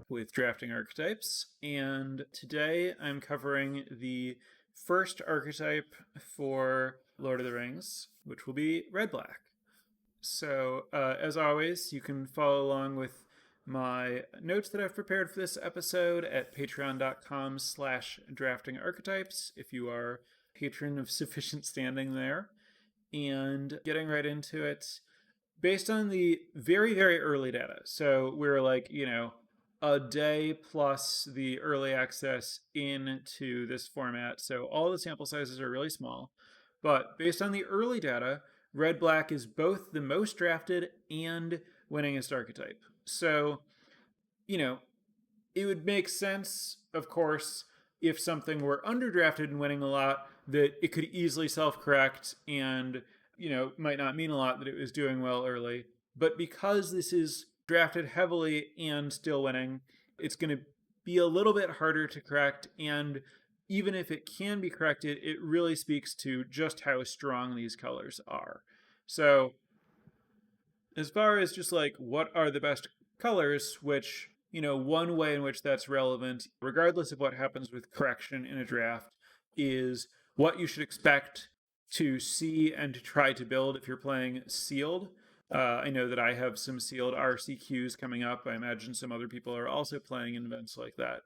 with Drafting Archetypes, and today I'm covering the first archetype for Lord of the Rings, which will be red-black. So, as always, you can follow along with my notes that I've prepared for this episode at patreon.com/draftingarchetypes if you are a patron of sufficient standing there. And getting right into it, based on the very, very early data. So we're like, a day plus the early access into this format. So all the sample sizes are really small. But based on the early data, red-black is both the most drafted and winningest archetype. So, it would make sense, of course, if something were underdrafted and winning a lot, that it could easily self-correct and, might not mean a lot that it was doing well early. But because this is drafted heavily and still winning, it's going to be a little bit harder to correct. And even if it can be corrected, it really speaks to just how strong these colors are. So as far as just like what are the best colors, which, one way in which that's relevant, regardless of what happens with correction in a draft, is what you should expect to see and to try to build if you're playing sealed. I know that I have some sealed RCQs coming up. I imagine some other people are also playing in events like that.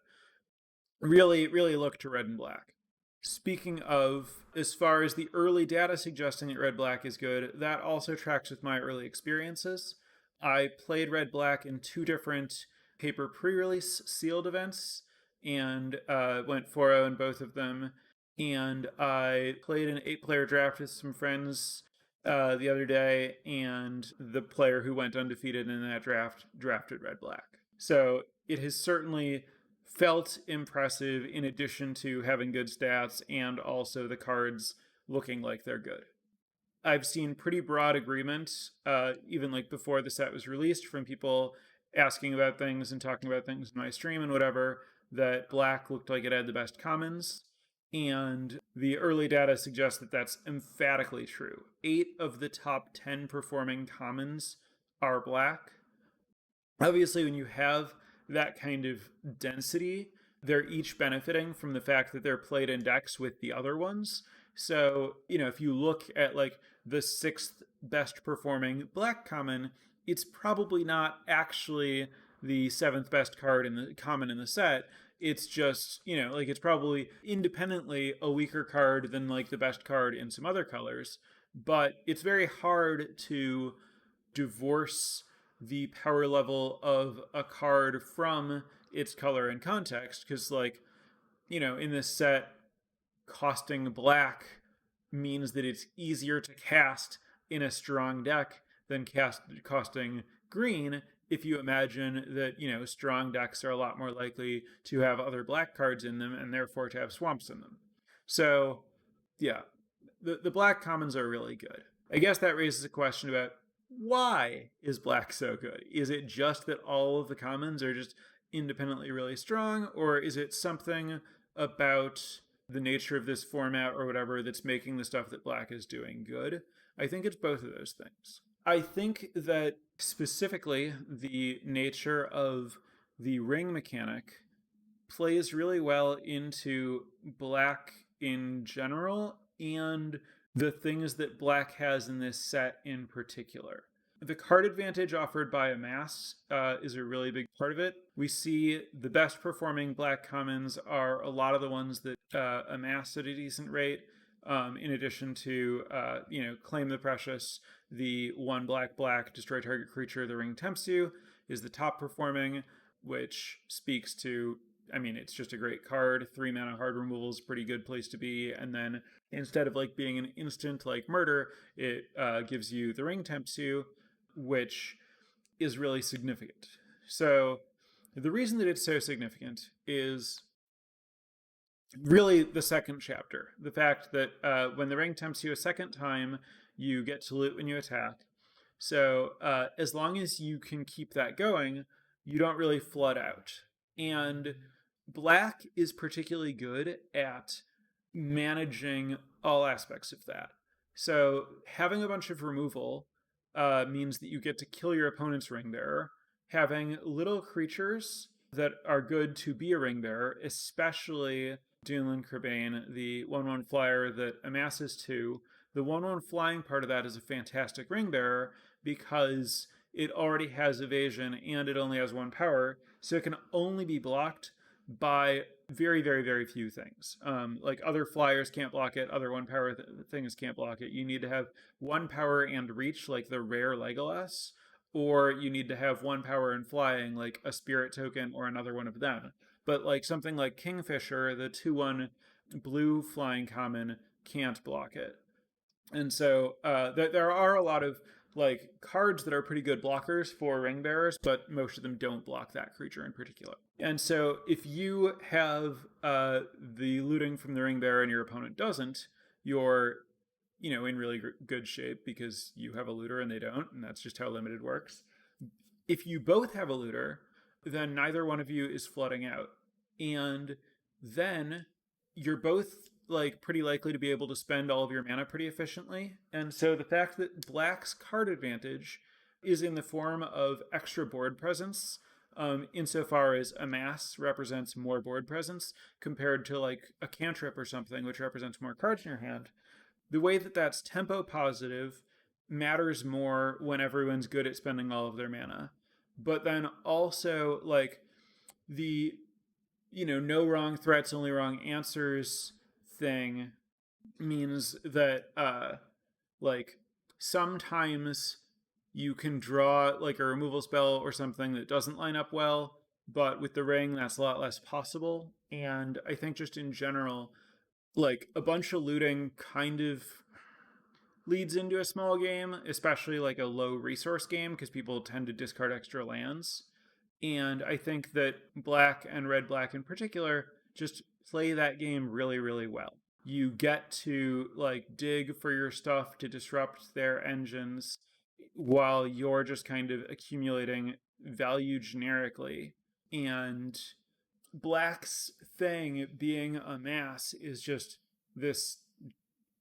Really, really look to red and black. Speaking of, as far as the early data suggesting that red-black is good, that also tracks with my early experiences. I played red-black in 2 different paper pre-release sealed events and went 4-0 in both of them. And I played an 8-player draft with some friends the other day, and the player who went undefeated in that draft drafted red-black. So it has certainly felt impressive in addition to having good stats and also the cards looking like they're good. I've seen pretty broad agreement, even like before the set was released, from people asking about things and talking about things in my stream and whatever, that black looked like it had the best commons. And the early data suggests that that's emphatically true. 8 of the top 10 performing commons are black. Obviously, when you have that kind of density, they're each benefiting from the fact that they're played in decks with the other ones. So, if you look at like the 6th best performing black common, it's probably not actually the 7th best card in the common in the set. It's just, it's probably independently a weaker card than like the best card in some other colors. But it's very hard to divorce the power level of a card from its color and context, because in this set, costing black means that it's easier to cast in a strong deck than costing green, if you imagine that strong decks are a lot more likely to have other black cards in them and therefore to have swamps in them. So yeah, the black commons are really good. I guess that raises a question about, why is black so good? Is it just that all of the commons are just independently really strong, or is it something about the nature of this format or whatever that's making the stuff that black is doing good? I think it's both of those things. I think that specifically the nature of the ring mechanic plays really well into black in general and the things that black has in this set in particular. The card advantage offered by Amass is a really big part of it. We see the best performing black commons are a lot of the ones that amass at a decent rate, in addition to, Claim the Precious, the 1 black, destroy target creature, the ring tempts you, is the top performing, which speaks to, it's just a great card. 3 mana hard removal is a pretty good place to be. And then instead of like being an instant like murder, it gives you the ring tempts you, which is really significant. So the reason that it's so significant is really the second chapter. The fact that when the ring tempts you a second time, you get to loot when you attack. So as long as you can keep that going, you don't really flood out. And black is particularly good at managing all aspects of that. So having a bunch of removal means that you get to kill your opponent's ring bearer. Having little creatures that are good to be a ring bearer, especially Dunlin Kerbane, the 1/1 flyer that amasses 2. The 1/1 flying part of that is a fantastic ring bearer because it already has evasion and it only has 1 power, so it can only be blocked by very, very, very few things. Like other flyers can't block it, other 1 power things can't block it. You need to have 1 power and reach, like the rare Legolas, or you need to have 1 power and flying, like a spirit token or another one of them. But like something like Kingfisher, the 2/1 blue flying common, can't block it. And so there are a lot of like cards that are pretty good blockers for ring bearers, but most of them don't block that creature in particular. And so if you have the looting from the ring bearer and your opponent doesn't, you're in really good shape because you have a looter and they don't, and that's just how limited works. If you both have a looter, then neither one of you is flooding out, and then you're both like pretty likely to be able to spend all of your mana pretty efficiently. And so the fact that black's card advantage is in the form of extra board presence, insofar as amass represents more board presence compared to like a cantrip or something, which represents more cards in your hand. The way that that's tempo positive matters more when everyone's good at spending all of their mana. But then also, like, the no wrong threats, only wrong answers thing means that like sometimes you can draw like a removal spell or something that doesn't line up well, but with the ring that's a lot less possible. And I think just in general, like a bunch of looting kind of leads into a small game, especially like a low resource game, because people tend to discard extra lands. And I think that black and red black in particular just play that game really, really well. You get to like dig for your stuff to disrupt their engines while you're just kind of accumulating value generically. And black's thing being a mass is just this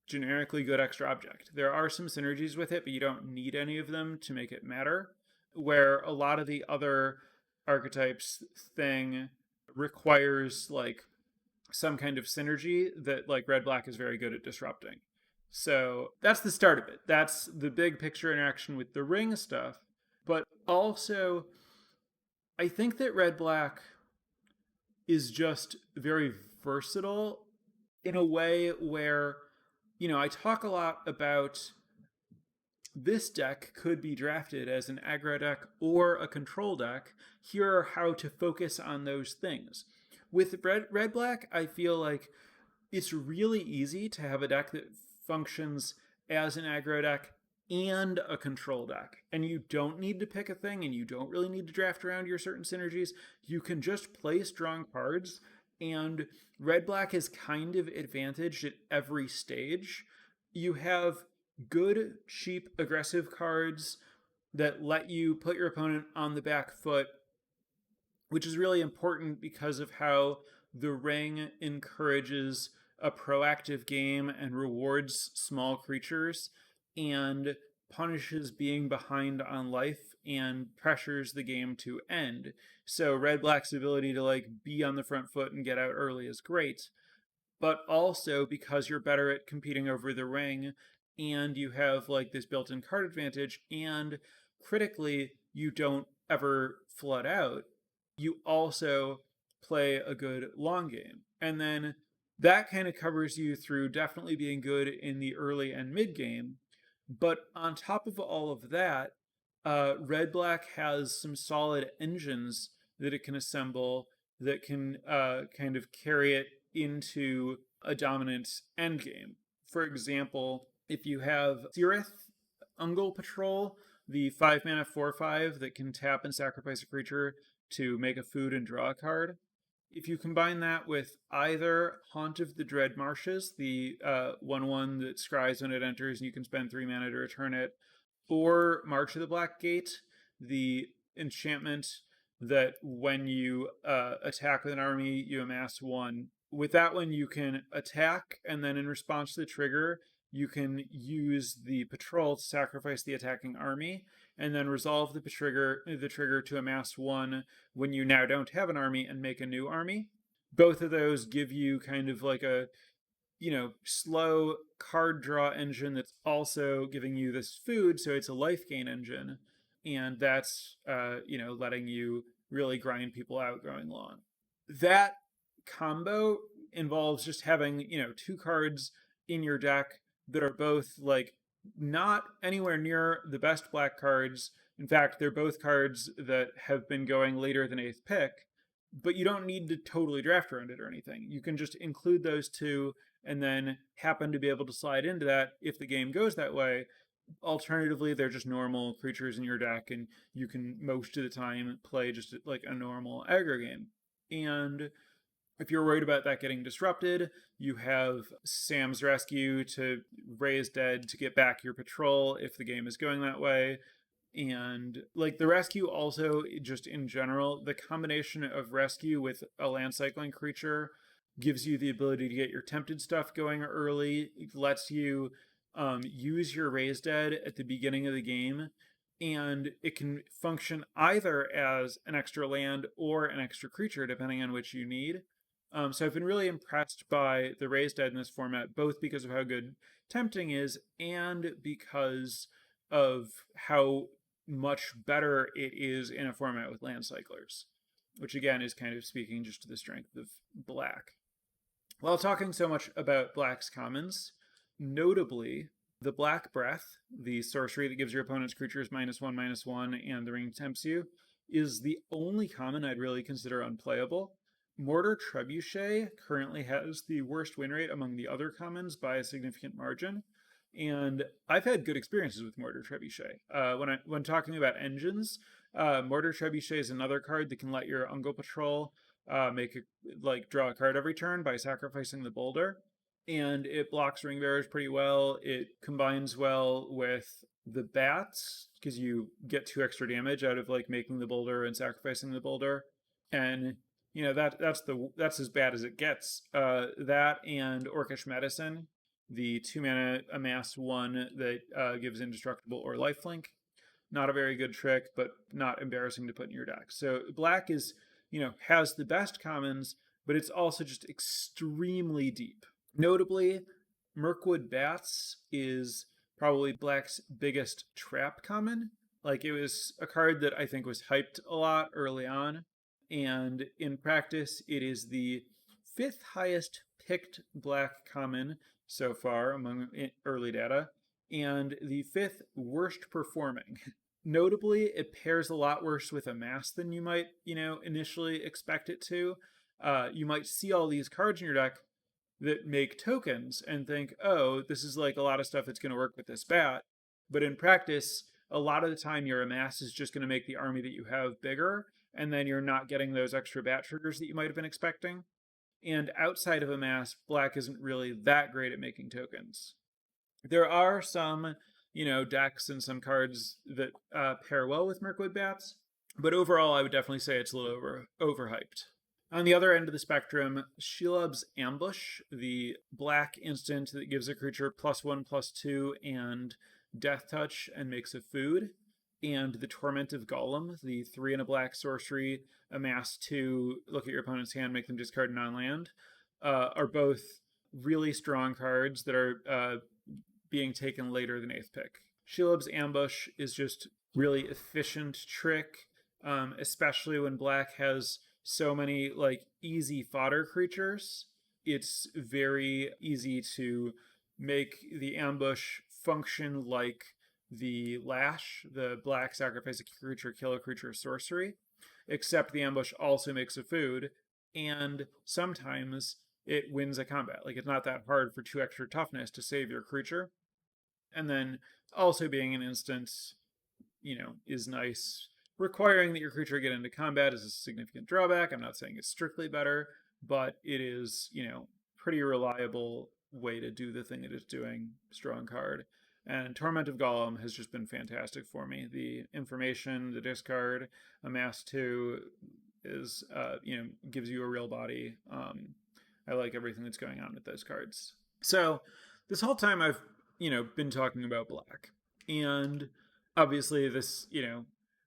generically good extra object. There are some synergies with it, but you don't need any of them to make it matter. Where a lot of the other archetypes thing requires like some kind of synergy that like red black is very good at disrupting. So that's the start of it. That's the big picture interaction with the ring stuff. But also, I think that red black is just very versatile in a way where, I talk a lot about this deck could be drafted as an aggro deck or a control deck. Here are how to focus on those things. With red black, I feel like it's really easy to have a deck that functions as an aggro deck and a control deck. And you don't need to pick a thing, and you don't really need to draft around your certain synergies. You can just play strong cards, and red black is kind of advantaged at every stage. You have good, cheap, aggressive cards that let you put your opponent on the back foot, which is really important because of how the ring encourages a proactive game and rewards small creatures and punishes being behind on life and pressures the game to end. So red black's ability to like be on the front foot and get out early is great. But also because you're better at competing over the ring and you have like this built-in card advantage, and critically you don't ever flood out, you also play a good long game. And then that kind of covers you through definitely being good in the early and mid game. But on top of all of that, red black has some solid engines that it can assemble that can kind of carry it into a dominant endgame. For example, if you have Sirith Ungol Patrol, the 5 mana 4/5 that can tap and sacrifice a creature to make a food and draw a card, if you combine that with either Haunt of the Dread Marshes, the 1/1 that scries when it enters and you can spend 3 mana to return it, or March of the Black Gate, the enchantment that when you attack with an army, you amass 1. With that one, you can attack, and then in response to the trigger, you can use the patrol to sacrifice the attacking army, and then resolve the trigger to amass one when you now don't have an army and make a new army. Both of those give you kind of like a slow card draw engine that's also giving you this food, so it's a life gain engine, and that's letting you really grind people out going long. That combo involves just having two cards in your deck that are both like not anywhere near the best black cards. In fact, they're both cards that have been going later than eighth pick, but you don't need to totally draft around it or anything. You can just include those two and then happen to be able to slide into that if the game goes that way. Alternatively, they're just normal creatures in your deck, and you can most of the time play just like a normal aggro game. And if you're worried about that getting disrupted, you have Sam's Rescue to raise dead to get back your patrol if the game is going that way. And like the rescue, also just in general, the combination of rescue with a land cycling creature gives you the ability to get your tempted stuff going early. It lets you use your raise dead at the beginning of the game, and it can function either as an extra land or an extra creature depending on which you need. So I've been really impressed by the raised dead in this format, both because of how good tempting is and because of how much better it is in a format with land cyclers, which again is kind of speaking just to the strength of black. While talking so much about black's commons, notably the Black Breath, the sorcery that gives your opponent's creatures -1/-1, and the ring tempts you, is the only common I'd really consider unplayable. Mortar Trebuchet currently has the worst win rate among the other commons by a significant margin, and I've had good experiences with Mortar Trebuchet. When talking about engines, Mortar Trebuchet is another card that can let your Ungol Patrol draw a card every turn by sacrificing the boulder, and it blocks ring bearers pretty well. It combines well with the bats because you get 2 extra damage out of like making the boulder and sacrificing the boulder, and that's as bad as it gets. That and Orcish Medicine, the 2 mana amass one that gives indestructible or lifelink. Not a very good trick, but not embarrassing to put in your deck. So black is has the best commons, but it's also just extremely deep. Notably, Mirkwood Bats is probably black's biggest trap common. Like, it was a card that I think was hyped a lot early on, and in practice, it is the 5th highest picked black common so far among early data, and the 5th worst performing. Notably, it pairs a lot worse with a mass than you might, initially expect it to. You might see all these cards in your deck that make tokens and think, oh, this is like a lot of stuff that's going to work with this bat. But in practice, a lot of the time your amass is just going to make the army that you have bigger, and then you're not getting those extra bat triggers that you might have been expecting. And outside of amass, black isn't really that great at making tokens. There are some, decks and some cards that pair well with Mirkwood Bats, but overall, I would definitely say it's a little overhyped. On the other end of the spectrum, Shelob's Ambush, the black instant that gives a creature +1/+2 and Death Touch and makes a food, and the Torment of Golem, the 3 and a black sorcery, amass 2, look at your opponent's hand, make them discard non-land, are both really strong cards that are being taken later than 8th pick. Shelob's Ambush is just really efficient trick, especially when black has so many like easy fodder creatures. It's very easy to make the ambush function like the Lash, the black sacrifice a creature, kill a creature sorcery, except the ambush also makes a food, and sometimes it wins a combat. Like, it's not that hard for 2 extra toughness to save your creature. And then also being an instance, is nice. Requiring that your creature get into combat is a significant drawback. I'm not saying it's strictly better, but it is, pretty reliable way to do the thing it is doing. Strong card. And Torment of Golem has just been fantastic for me. The information, the discard, amass 2 is, gives you a real body. I like everything that's going on with those cards. So this whole time I've been talking about black. And obviously, this,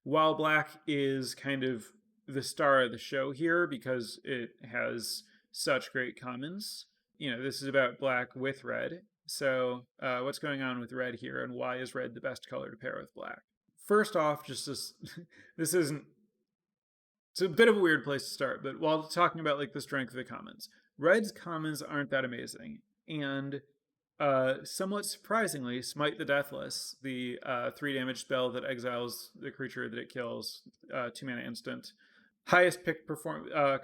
while black is kind of the star of the show here because it has such great commons, this is about black with red. So, what's going on with red here, and why is red the best color to pair with black? First off, just this, this isn't. It's a bit of a weird place to start, but while talking about like the strength of the commons, red's commons aren't that amazing, and somewhat surprisingly, Smite the Deathless, the 3 damage spell that exiles the creature that it kills, 2 mana instant. Highest pick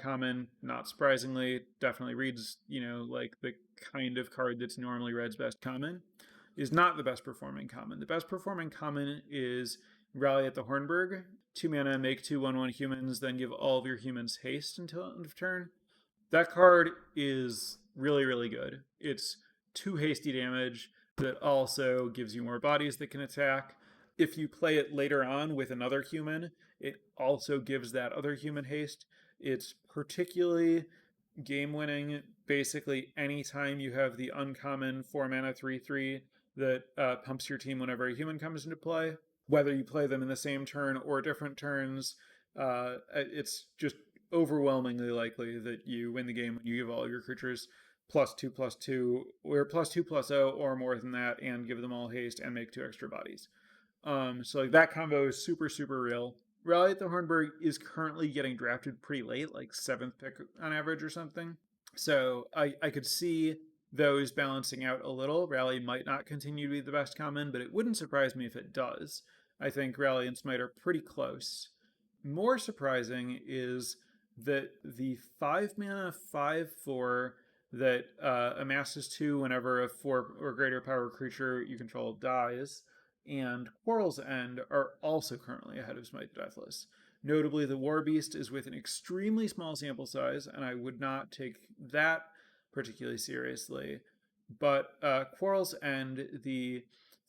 common, not surprisingly, definitely reads, like the kind of card that's normally red's best common, is not the best performing common. The best performing common is Rally at the Hornburg. 2 mana, make 2/1/1 humans, then give all of your humans haste until end of turn. That card is really, really good. It's 2 hasty damage that also gives you more bodies that can attack. If you play it later on with another human, it also gives that other human haste. It's particularly game winning basically anytime you have the uncommon 4 mana 3/3 that pumps your team whenever a human comes into play. Whether you play them in the same turn or different turns, it's just overwhelmingly likely that you win the game when you give all of your creatures +2/+2 or +2/+0 or more than that, and give them all haste and make 2 extra bodies. So like that combo is super, super real. Rally at the Hornburg is currently getting drafted pretty late, like 7th pick on average or something. So I could see those balancing out a little. Rally might not continue to be the best common, but it wouldn't surprise me if it does. I think Rally and Smite are pretty close. More surprising is that the 5 mana 5/4 that amasses 2 whenever a 4 or greater power creature you control dies, and Quarrel's End are also currently ahead of Smite the Deathless. Notably, the War Beast is with an extremely small sample size, and I would not take that particularly seriously. But Quarrel's End, the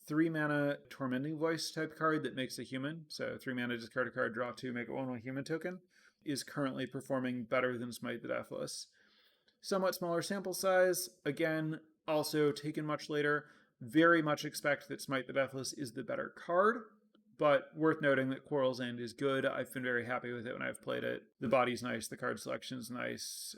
3 mana Tormenting Voice type card that makes a human, so 3 mana, discard a card, draw 2, make it 1/1 human token, is currently performing better than Smite the Deathless. Somewhat smaller sample size, again, also taken much later. Very much expect that Smite the Deathless is the better card, but worth noting that Quarrel's End is good. I've been very happy with it when I've played it. The body's nice, the card selection's nice.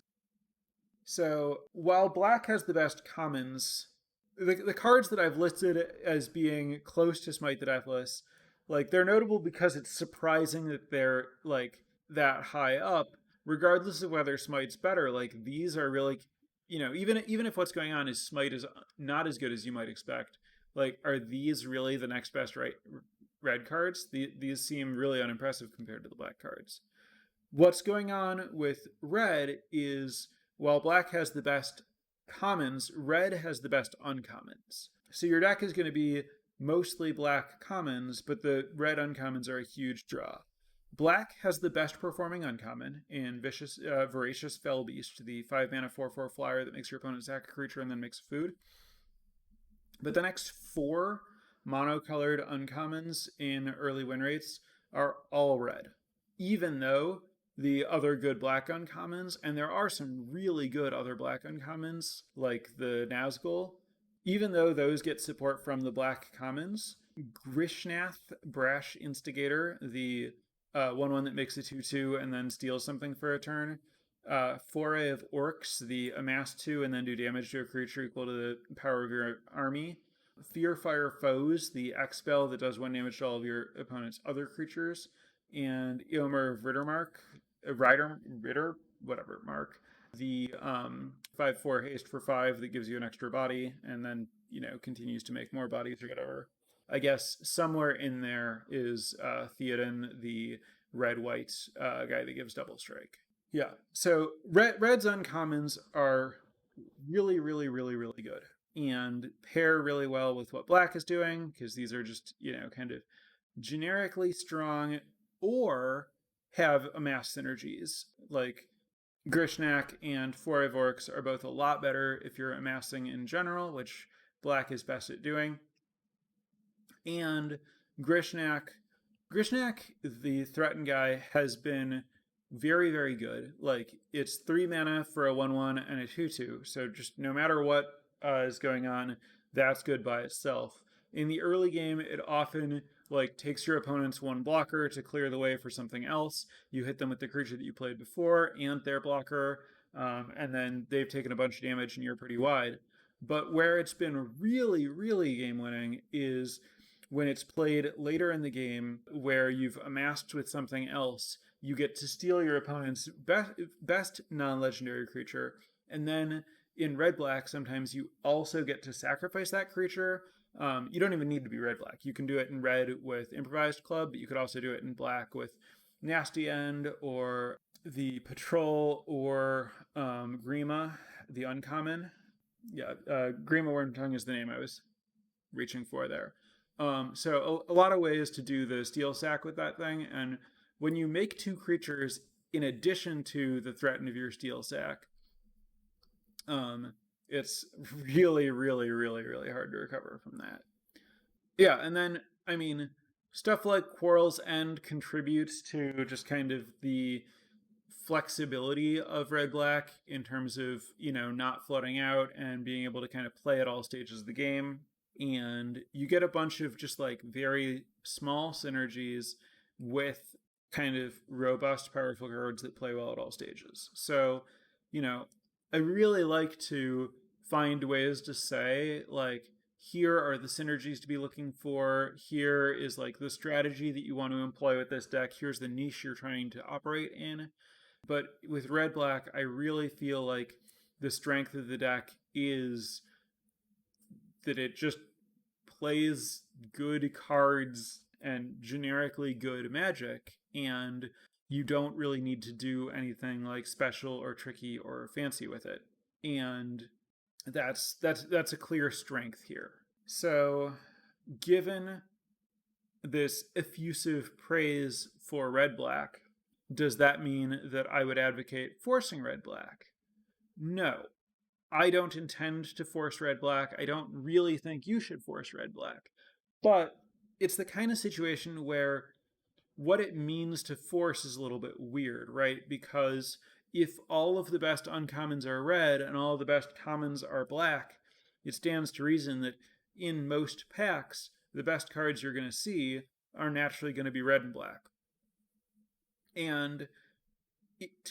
So while black has the best commons, the cards that I've listed as being close to Smite the Deathless, like they're notable because it's surprising that they're like that high up, regardless of whether Smite's better. Like these are really, even if what's going on is Smite is not as good as you might expect, like are these really the next best red cards? These seem really unimpressive compared to the black cards. What's going on with red is while black has the best commons, red has the best uncommons. So your deck is going to be mostly black commons, but the red uncommons are a huge draw. Black has the best performing uncommon in Voracious Fell Beast, the 5 mana 4/4 flyer that makes your opponent sack a creature and then makes food. But the next 4 monocolored uncommons in early win rates are all red, even though the other good black uncommons, and there are some really good other black uncommons, like the Nazgul, even though those get support from the black commons, Grishnath, Brash Instigator, the 1/1 that makes a 2/2 and then steals something for a turn, Foray of Orcs, the amass 2 and then do damage to a creature equal to the power of your army, Fearfire Foes, the X spell that does 1 damage to all of your opponent's other creatures, and Eomer of Ritter, whatever, Mark. The 5/4 haste for 5 that gives you an extra body and then, continues to make more bodies or whatever. I guess somewhere in there is Theoden, the red-white guy that gives double strike. Yeah, so red's uncommons are really, really, really, really good and pair really well with what black is doing, because these are just, kind of generically strong or have amass synergies. Like Grishnak and Foray of Orcs are both a lot better if you're amassing in general, which black is best at doing. And Grishnak, the threaten guy, has been very, very good. Like, it's 3 mana for a 1/1 and a 2/2. So just no matter what is going on, that's good by itself. In the early game, it often like takes your opponent's one blocker to clear the way for something else. You hit them with the creature that you played before and their blocker, and then they've taken a bunch of damage and you're pretty wide. But where it's been really, really game winning is when it's played later in the game where you've amassed with something else. You get to steal your opponent's best non legendary creature, and then in red black, sometimes you also get to sacrifice that creature. You don't even need to be red black. You can do it in red with Improvised Club, but you could also do it in black with Nasty End or the Patrol or Grima, the uncommon. Yeah, Grima Wormtongue is the name I was reaching for there. So a lot of ways to do the steel sack with that thing, and when you make two creatures in addition to the threat of your steel sack, it's really, really, really, really hard to recover from that. Yeah, and then I mean, stuff like Quarrel's End contributes to just kind of the flexibility of red black in terms of not flooding out and being able to kind of play at all stages of the game. And you get a bunch of just like very small synergies with kind of robust, powerful cards that play well at all stages. So, you know, I really like to find ways to say, like, here are the synergies to be looking for. Here is like the strategy that you want to employ with this deck. Here's the niche you're trying to operate in. But with red black, I really feel like the strength of the deck is that it just plays good cards and generically good magic, and you don't really need to do anything like special or tricky or fancy with it. And that's a clear strength here. So, given this effusive praise for red black, does that mean that I would advocate forcing red black? No. I don't intend to force red black. I don't really think you should force red black. But it's the kind of situation where what it means to force is a little bit weird, right? Because if all of the best uncommons are red and all of the best commons are black, it stands to reason that in most packs, the best cards you're going to see are naturally going to be red and black. And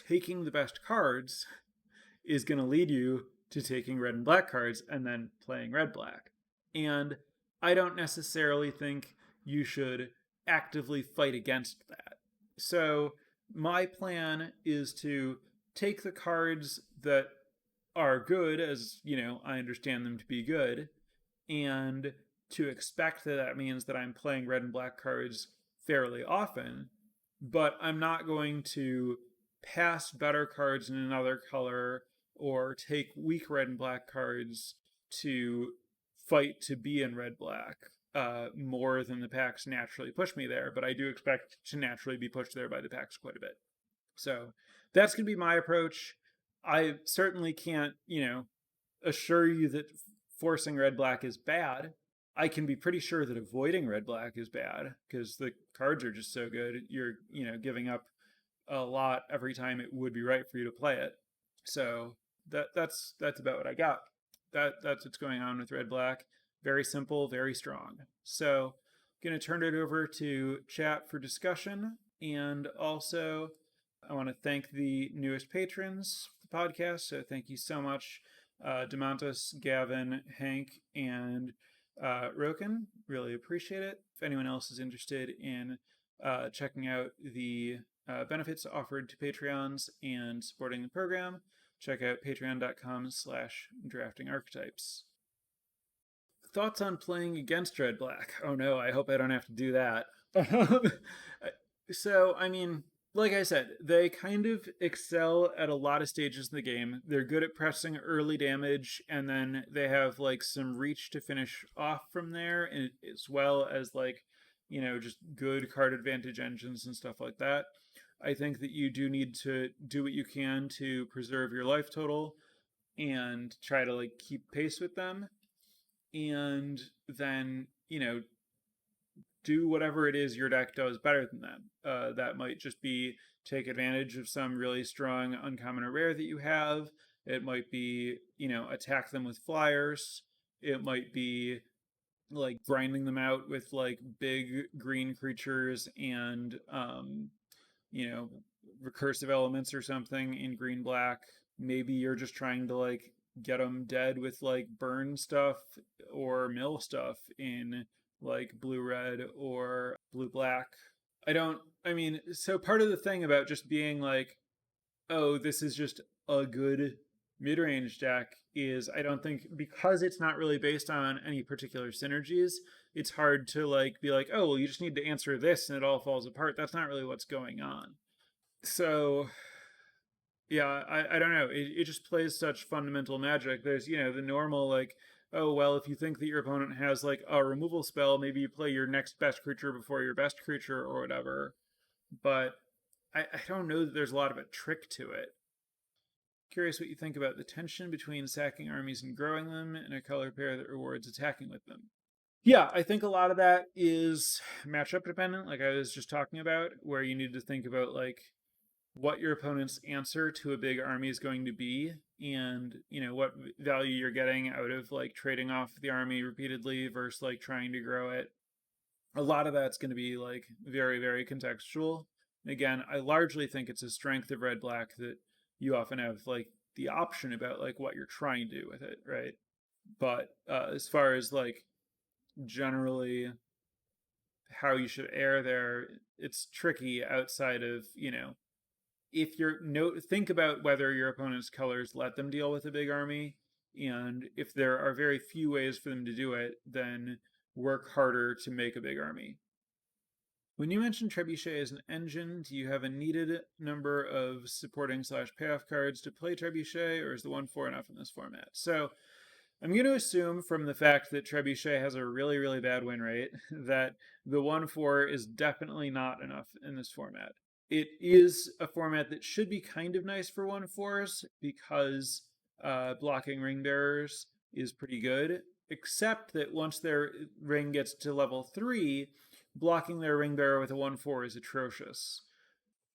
taking the best cards is going to lead you to taking red and black cards and then playing red black. And I don't necessarily think you should actively fight against that. So my plan is to take the cards that are good, as I understand them to be good, and to expect that that means that I'm playing red and black cards fairly often, but I'm not going to pass better cards in another color or take weak red and black cards to fight to be in red black more than the packs naturally push me there. But I do expect to naturally be pushed there by the packs quite a bit. So that's going to be my approach. I certainly can't, assure you that forcing red black is bad. I can be pretty sure that avoiding red black is bad because the cards are just so good. You're, giving up a lot every time it would be right for you to play it. So that's about what I got. That's what's going on with red black. Very simple, very strong. So I'm going to turn it over to chat for discussion, and also I want to thank the newest patrons of the podcast. So thank you so much, Demontis, Gavin, Hank, and Roken. Really appreciate it. If anyone else is interested in checking out the benefits offered to Patreons and supporting the program, check out patreon.com/draftingarchetypes. Thoughts on playing against red black? Oh no, I hope I don't have to do that. So, I mean, like I said, they kind of excel at a lot of stages in the game. They're good at pressing early damage, and then they have like some reach to finish off from there, and as well as like, just good card advantage engines and stuff like that. I think that you do need to do what you can to preserve your life total and try to like keep pace with them. And then, do whatever it is your deck does better than them. That might just be take advantage of some really strong uncommon or rare that you have. It might be, attack them with flyers. It might be like grinding them out with like big green creatures and you know, recursive elements or something in green black. Maybe you're just trying to like get them dead with like burn stuff or mill stuff in like blue red or blue black. I mean, so part of the thing about just being like, oh, this is just a good mid range deck is I don't think because it's not really based on any particular synergies, it's hard to like be like, oh, well, you just need to answer this and it all falls apart. That's not really what's going on. So yeah, I don't know. It just plays such fundamental magic. There's, you know, the normal like, oh well, if you think that your opponent has like a removal spell, maybe you play your next best creature before your best creature or whatever. But I don't know that there's a lot of a trick to it. Curious what you think about the tension between sacking armies and growing them and a color pair that rewards attacking with them. Yeah, I think a lot of that is matchup dependent, like I was just talking about, where you need to think about like what your opponent's answer to a big army is going to be and you know what value you're getting out of like trading off the army repeatedly versus like trying to grow it. A lot of that's going to be like very very contextual. Again, I largely think it's a strength of red black that you often have like the option about like what you're trying to do with it, right? But as far as like generally how you should err there, it's tricky outside of, you know, if you're think about whether your opponent's colors let them deal with a big army, and if there are very few ways for them to do it, then work harder to make a big army. When you mentioned Trebuchet as an engine, do you have a needed number of supporting / payoff cards to play Trebuchet, or is the 1/4 enough in this format? So I'm going to assume from the fact that Trebuchet has a really, really bad win rate that the 1/4 is definitely not enough in this format. It is a format that should be kind of nice for 1/4s because blocking ring bearers is pretty good, except that once their ring gets to level 3, blocking their ring bearer with a 1/4 is atrocious.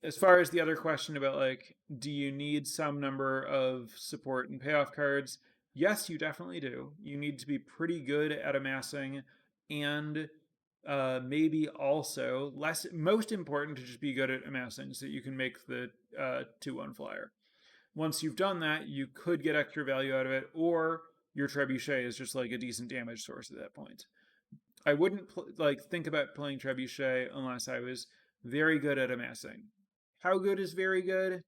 As far as the other question about like, do you need some number of support and payoff cards? Yes, you definitely do. You need to be pretty good at amassing and maybe also less most important to just be good at amassing so that you can make the 2/1 flyer. Once you've done that, you could get extra value out of it, or your trebuchet is just like a decent damage source at that point. I wouldn't like think about playing trebuchet unless I was very good at amassing. How good is very good?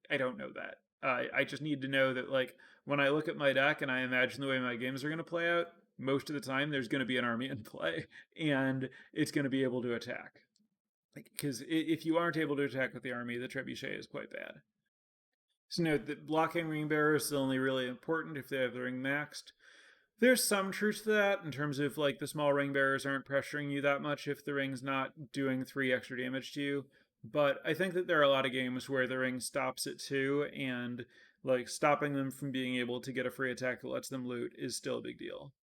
I don't know that. I just need to know that like when I look at my deck and I imagine the way my games are going to play out, most of the time there's going to be an army in play and it's going to be able to attack. Because if you aren't able to attack with the army, the trebuchet is quite bad. So note that blocking ring bearers is only really important if they have the ring maxed. There's some truth to that in terms of like the small ring bearers aren't pressuring you that much if the ring's not doing 3 extra damage to you. But I think that there are a lot of games where the ring stops at 2 and like stopping them from being able to get a free attack that lets them loot is still a big deal.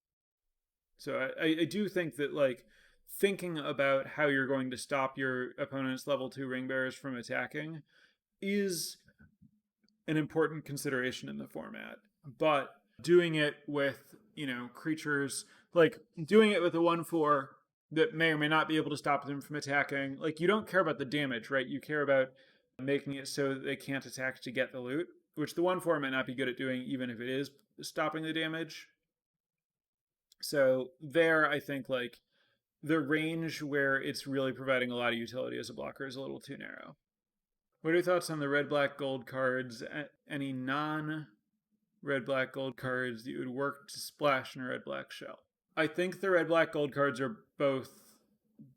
So I do think that like thinking about how you're going to stop your opponent's level 2 ring bearers from attacking is an important consideration in the format. But doing it with, you know, creatures, like doing it with a 1/4 that may or may not be able to stop them from attacking, like you don't care about the damage, right? You care about making it so that they can't attack to get the loot, which the 1/4 might not be good at doing even if it is stopping the damage. So there, I think like the range where it's really providing a lot of utility as a blocker is a little too narrow. What are your thoughts on the red, black, gold cards? Any non red, black, gold cards that you would work to splash in a red, black shell? I think the red, black, gold cards are both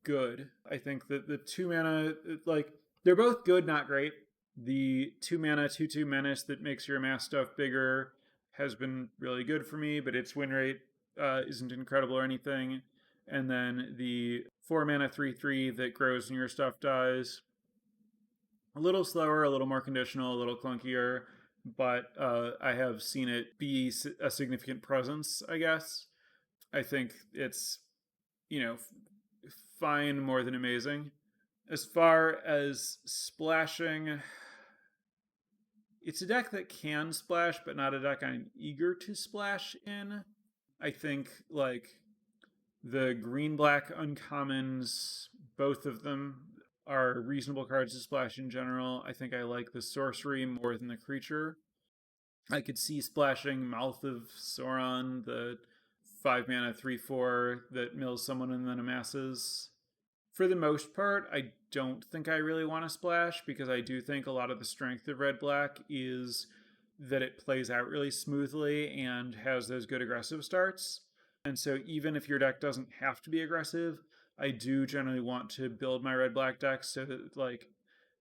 good. I think that the 2 mana, like, they're both good, not great. The 2 mana, 2/2 menace that makes your amass stuff bigger has been really good for me, but its win rate isn't incredible or anything. And then the 4 mana, 3/3 that grows when your stuff dies. A little slower, a little more conditional, a little clunkier, but I have seen it be a significant presence, I guess. I think it's, you know, fine more than amazing. As far as splashing, it's a deck that can splash, but not a deck I'm eager to splash in. I think like the green-black uncommons, both of them are reasonable cards to splash in general. I think I like the sorcery more than the creature. I could see splashing Mouth of Sauron, the 5 mana 3/4 that mills someone and then amasses. For the most part, I don't think I really want to splash because I do think a lot of the strength of red black is that it plays out really smoothly and has those good aggressive starts. And so even if your deck doesn't have to be aggressive, I do generally want to build my red black deck so that like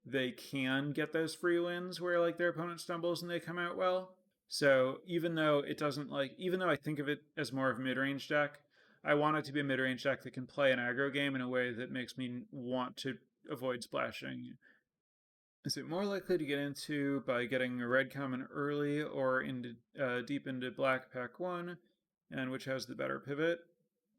they can get those free wins where like their opponent stumbles and they come out well. So even though it doesn't like, even though I think of it as more of a mid-range deck, I want it to be a mid-range deck that can play an aggro game in a way that makes me want to avoid splashing. Is it more likely to get into by getting a red common early or into deep into black pack 1, and which has the better pivot?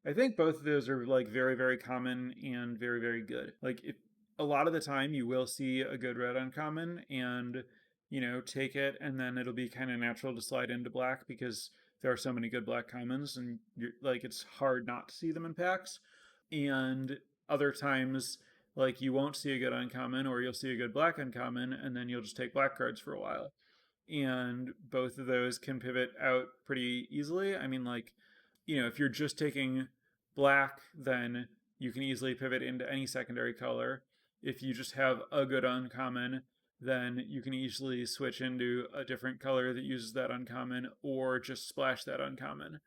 I think both of those are like very, very common and very, very good. Like if a lot of the time you will see a good red uncommon and take it, and then it'll be kind of natural to slide into black because there are so many good black commons and like it's hard not to see them in packs. And other times like you won't see a good uncommon or you'll see a good black uncommon and then you'll just take black cards for a while. And both of those can pivot out pretty easily. I mean, like, if you're just taking black, then you can easily pivot into any secondary color. If you just have a good uncommon, then you can easily switch into a different color that uses that uncommon or just splash that uncommon.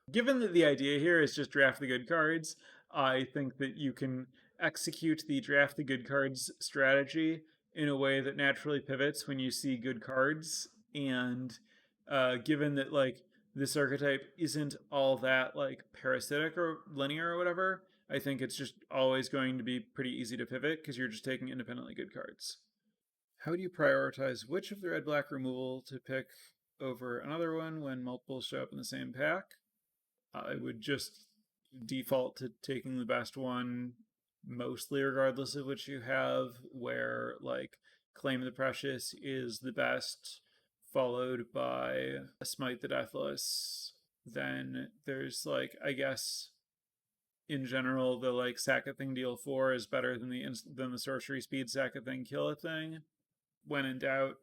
Given that the idea here is just draft the good cards, I think that you can execute the draft the good cards strategy in a way that naturally pivots when you see good cards. And given that like this archetype isn't all that like parasitic or linear or whatever, I think it's just always going to be pretty easy to pivot because you're just taking independently good cards. How do you prioritize which of the red-black removal to pick over another one when multiples show up in the same pack? I would just default to taking the best one, mostly regardless of which you have, where like Claim the Precious is the best, followed by Smite the Deathless. Then there's like, I guess in general, the like sack a thing deal 4 is better than the sorcery speed sack a thing kill a thing. When in doubt,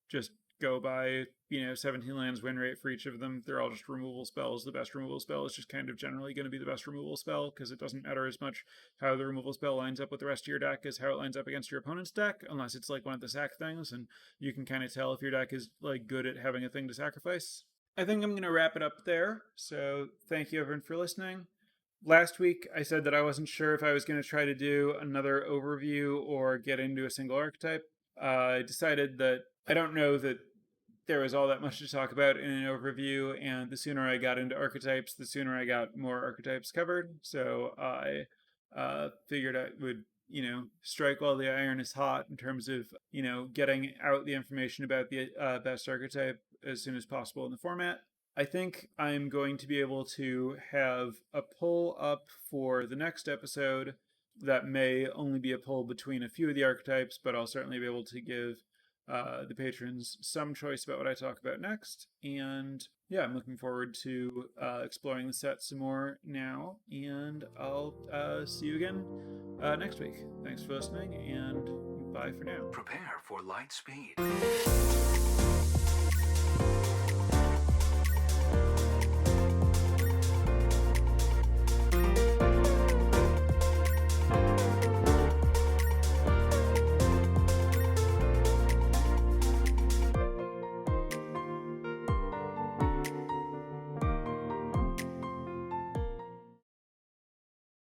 just go by 17 lands win rate for each of them. They're all just removal spells. The best removal spell is just kind of generally going to be the best removal spell because it doesn't matter as much how the removal spell lines up with the rest of your deck as how it lines up against your opponent's deck, unless it's like one of the sack things, and you can kind of tell if your deck is like good at having a thing to sacrifice. I think I'm going to wrap it up there. So thank you everyone for listening. Last week, I said that I wasn't sure if I was going to try to do another overview or get into a single archetype. I decided that I don't know that there was all that much to talk about in an overview, and the sooner I got into archetypes, the sooner I got more archetypes covered. So I figured I would, strike while the iron is hot in terms of, getting out the information about the best archetype as soon as possible in the format. I think I'm going to be able to have a poll up for the next episode that may only be a poll between a few of the archetypes, but I'll certainly be able to give the patrons some choice about what I talk about next. And yeah, I'm looking forward to exploring the set some more now, and I'll see you again next week. Thanks for listening, and bye for now. Prepare for light speed.